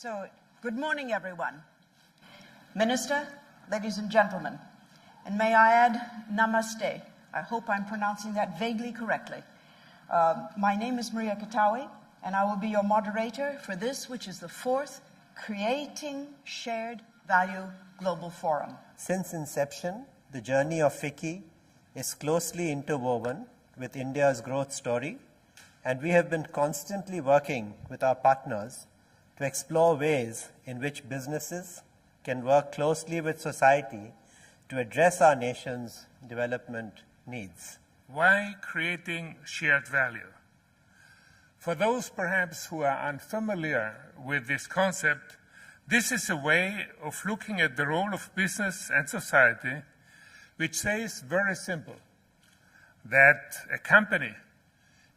So, good morning, everyone. Minister, ladies and gentlemen, and may I add, namaste. I hope I'm pronouncing that vaguely correctly. My name is Maria Katawi, and I will be your moderator for this, which is the fourth Creating Shared Value Global Forum. Since inception, the journey of FICCI is closely interwoven with India's growth story, and we have been constantly working with our partners to explore ways in which businesses can work closely with society to address our nation's development needs. Why creating shared value? For those perhaps who are unfamiliar with this concept, this is a way of looking at the role of business and society, which says very simple, that a company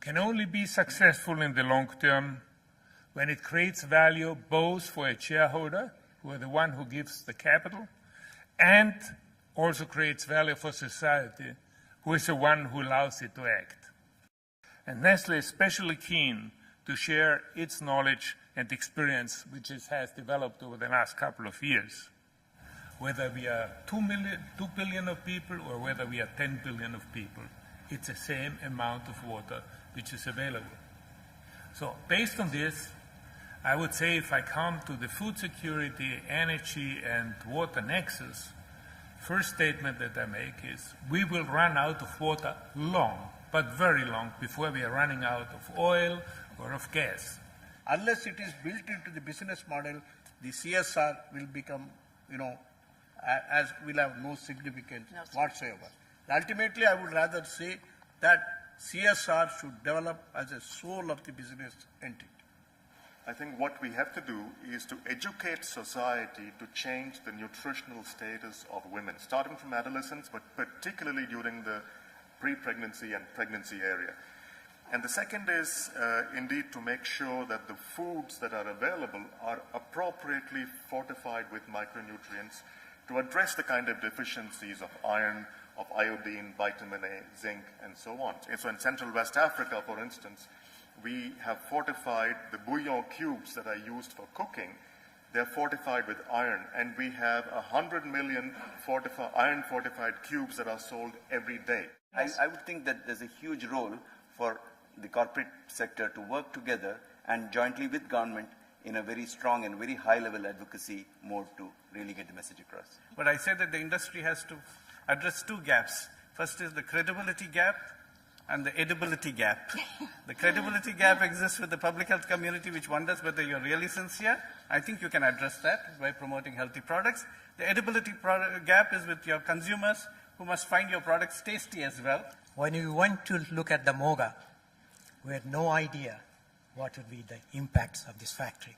can only be successful in the long term when it creates value both for a shareholder, who are the one who gives the capital, and also creates value for society, who is the one who allows it to act. And Nestlé is especially keen to share its knowledge and experience, which it has developed over the last couple of years. Whether we are 2 billion of people or whether we are 10 billion of people, it's the same amount of water which is available. So based on this, I would say if I come to the food security, energy and water nexus, first statement that I make is we will run out of water long, but very long, before we are running out of oil or of gas. Unless it is built into the business model, the CSR will become, as will have no significance whatsoever. Ultimately, I would rather say that CSR should develop as a soul of the business entity. I think what we have to do is to educate society to change the nutritional status of women, starting from adolescence, but particularly during the pre-pregnancy and pregnancy area. And the second is indeed to make sure that the foods that are available are appropriately fortified with micronutrients to address the kind of deficiencies of iron, of iodine, vitamin A, zinc, and so on. And so in Central West Africa, for instance, we have fortified the bouillon cubes that are used for cooking. They're fortified with iron, and we have 100 million iron-fortified cubes that are sold every day. I would think that there's a huge role for the corporate sector to work together and jointly with government in a very strong and very high-level advocacy mode to really get the message across. But I say that the industry has to address two gaps. First is the credibility gap and the edibility gap. The credibility gap exists with the public health community, which wonders whether you're really sincere. I think you can address that by promoting healthy products. The edibility gap is with your consumers, who must find your products tasty as well. When we went to look at the MOGA, we had no idea what would be the impacts of this factory.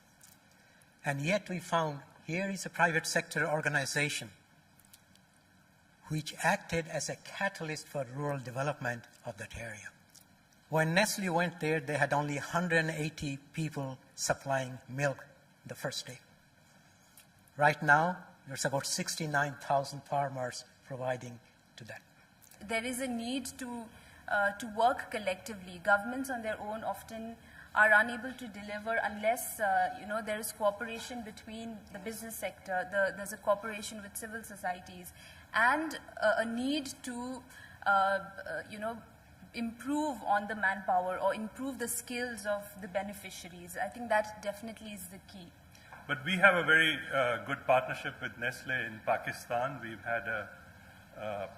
And yet we found here is a private sector organization which acted as a catalyst for rural development of that area. When Nestle went there, they had only 180 people supplying milk the first day. Right now, there's about 69,000 farmers providing to that. There is a need to work collectively. Governments on their own often are unable to deliver unless there is cooperation between the business sector, there's a cooperation with civil societies, and a need to improve on the manpower or improve the skills of the beneficiaries. I think that definitely is the key. But we have a very good partnership with Nestle in Pakistan. We've had a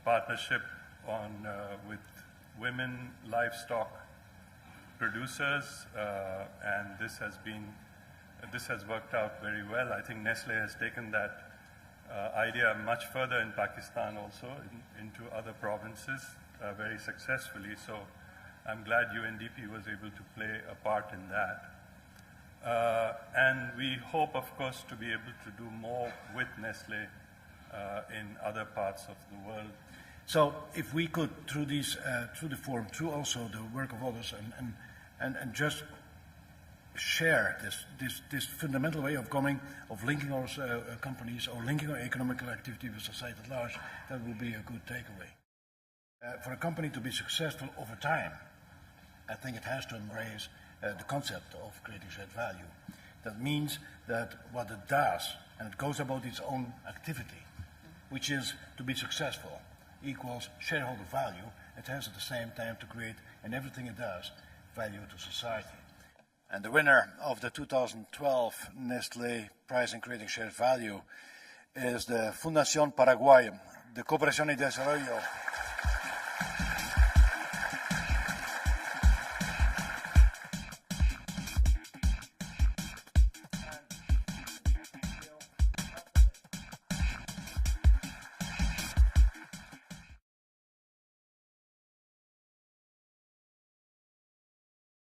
partnership with women livestock producers, and this has worked out very well. I think Nestle has taken that idea much further in Pakistan also, into other provinces very successfully. So I'm glad UNDP was able to play a part in that. And we hope, of course, to be able to do more with Nestle in other parts of the world. So if we could, through the forum, through also the work of others, and just share this fundamental way of linking our companies or linking our economical activity with society at large, that will be a good takeaway. For a company to be successful over time, I think it has to embrace the concept of creating shared value. That means that what it does, and it goes about its own activity, which is to be successful, equals shareholder value. It has at the same time to create, in everything it does, value to society. And the winner of the 2012 Nestlé Prize in Creating Shared Value is the Fundación Paraguay, the Cooperación y Desarrollo